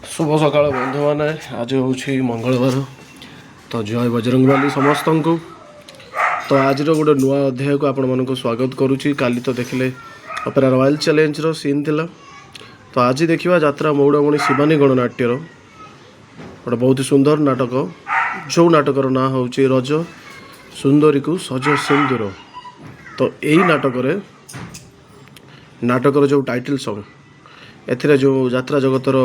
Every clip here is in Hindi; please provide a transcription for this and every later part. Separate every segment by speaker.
Speaker 1: शुभ सकाळ बंधु मैंने आज हूँ मंगलवार तो जय बजरंगबली समस्त को तो आज गोटे नुआ अध्याय को आपण मानक स्वागत करुच्ची। काली तो देखिले अपेरा रॉयल चैलेंज रो सीन थिला तो आज देखिबा यात्रा मौड़मणि शिवानी गणनाट्यर गोटे बहुत ही सुंदर नाटक जो नाटकर ना हूँ रज सुंदरी को सज सिंदूर। तो यही नाटकर जो टाइटल सॉन्ग एथिरे जो यात्रा जगतर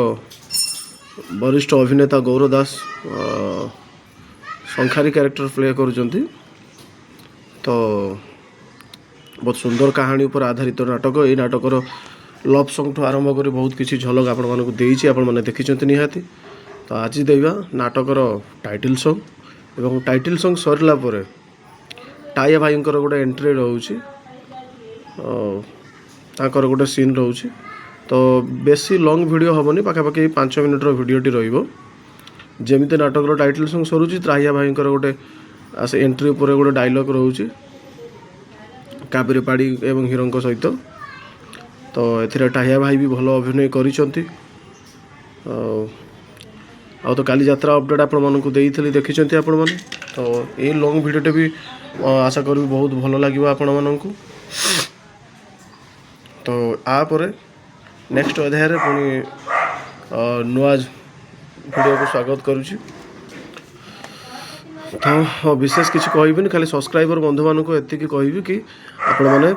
Speaker 1: वरिष्ठ अभिनेता गौर दास शंखारी कैरेक्टर प्ले करुँच। तो बहुत सुंदर कहानी पर आधारित नाटक ये नाटकर लव सॉन्ग ठू आरंभ कर बहुत किसी झलक आपण मानक देइछि आपण माने देखिछन्ति निहाती। तो आज देवा नाटकर टाइटल सॉन्ग एवं टाइटल सॉन्ग सरला परे टाइया भाईंकर गोटे एंट्री रोचे ताकर गोटे सीन रोचे। तो बेसी लॉन्ग वीडियो हेनी पाखापाखि 5 मिनट भिडटी रमिति नाटक टाइटल सॉन्ग सरुची त्राहिया भाई गोटे एंट्री उपर गोटे डायलॉग रोचे काबेरी पाड़ी एवं हिरों सहित। तो ए टाहिया भाई भी भल अभिनय करिसेंती। तो काली यात्रा अपडेट आपण मानक देइथली देखिसेंती आपण माने। तो ये लॉन्ग वीडियोटे भी आशा करी बहुत भल लगे आपण मानक। तो आपर नेक्स्ट अध्याय पुणी नुआ वीडियो को स्वागत करुच्ची। तो विशेष किसी कहबी खाली सब्सक्राइबर बंधु मानक एतिकी कहबी कि आपण माने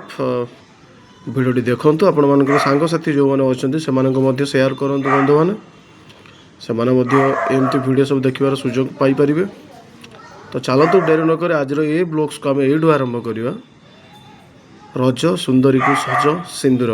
Speaker 1: वीडियोटी देखंतु आपण मानक सांगसाथी जो मैंने अच्छा से शेयर करूँ बंधु मैंने से एमती वीडियो सब देखार सुजोग पाइपर। तो चलतु डेरी नक आज ये ब्लॉग्स को आम यू आरंभ करवा रज सुंदरी को सज सिंदूर।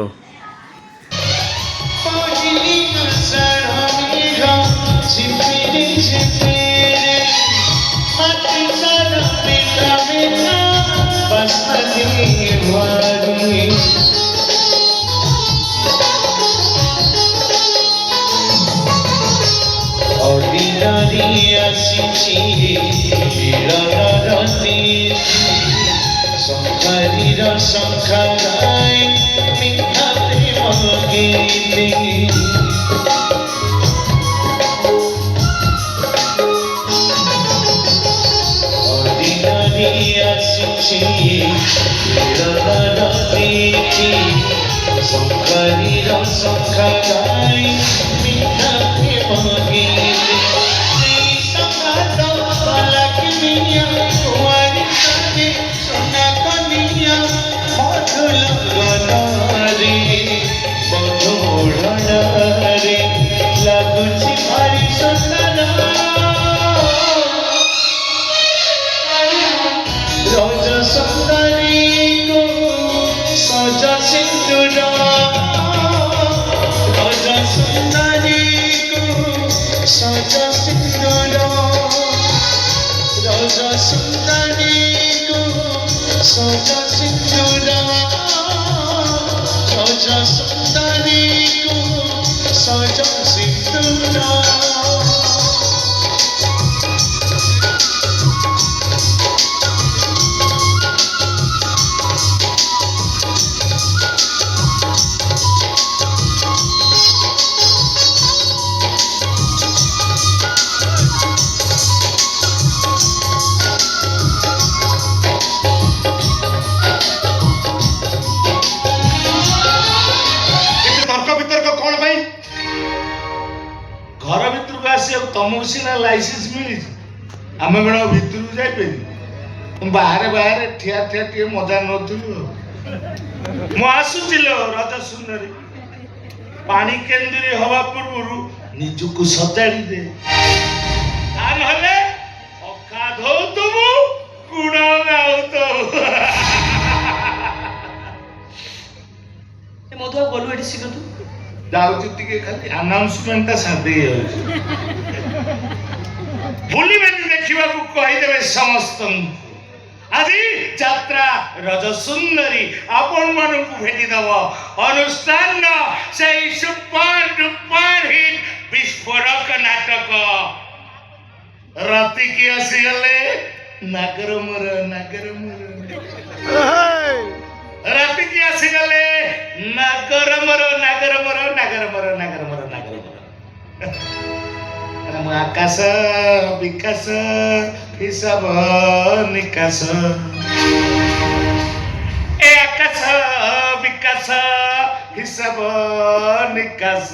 Speaker 2: तुमको सीना लाइसेंस मिली आम कौन भितर जापर बाहर बाहर ठिया ठिया टे मजा नुलु आसुचिल रज सुंदरी पानी केन्द्री हवा पूर्व निजक सजाड़ी दे अखा धोतबु गुण मधुआ गलु ये शीघ्र तू जाऊँ खाली अनाउंसमेंट सादे भूल देखा कहीदे समस्त आज यात्रा रज सुंदरी आपण मान भेटिदेव अनुष्ठान से सुपर डुपर हिट विस्फोरक नाटक राति की आसीगले नागर मोर राति की आसीगले नागर मोर ଆକାଶ ବିକାଶ ହିସାବ ନିକାଶ ଏ ଆକାଶ ବିକାଶ ହିସାବ ନିକାଶ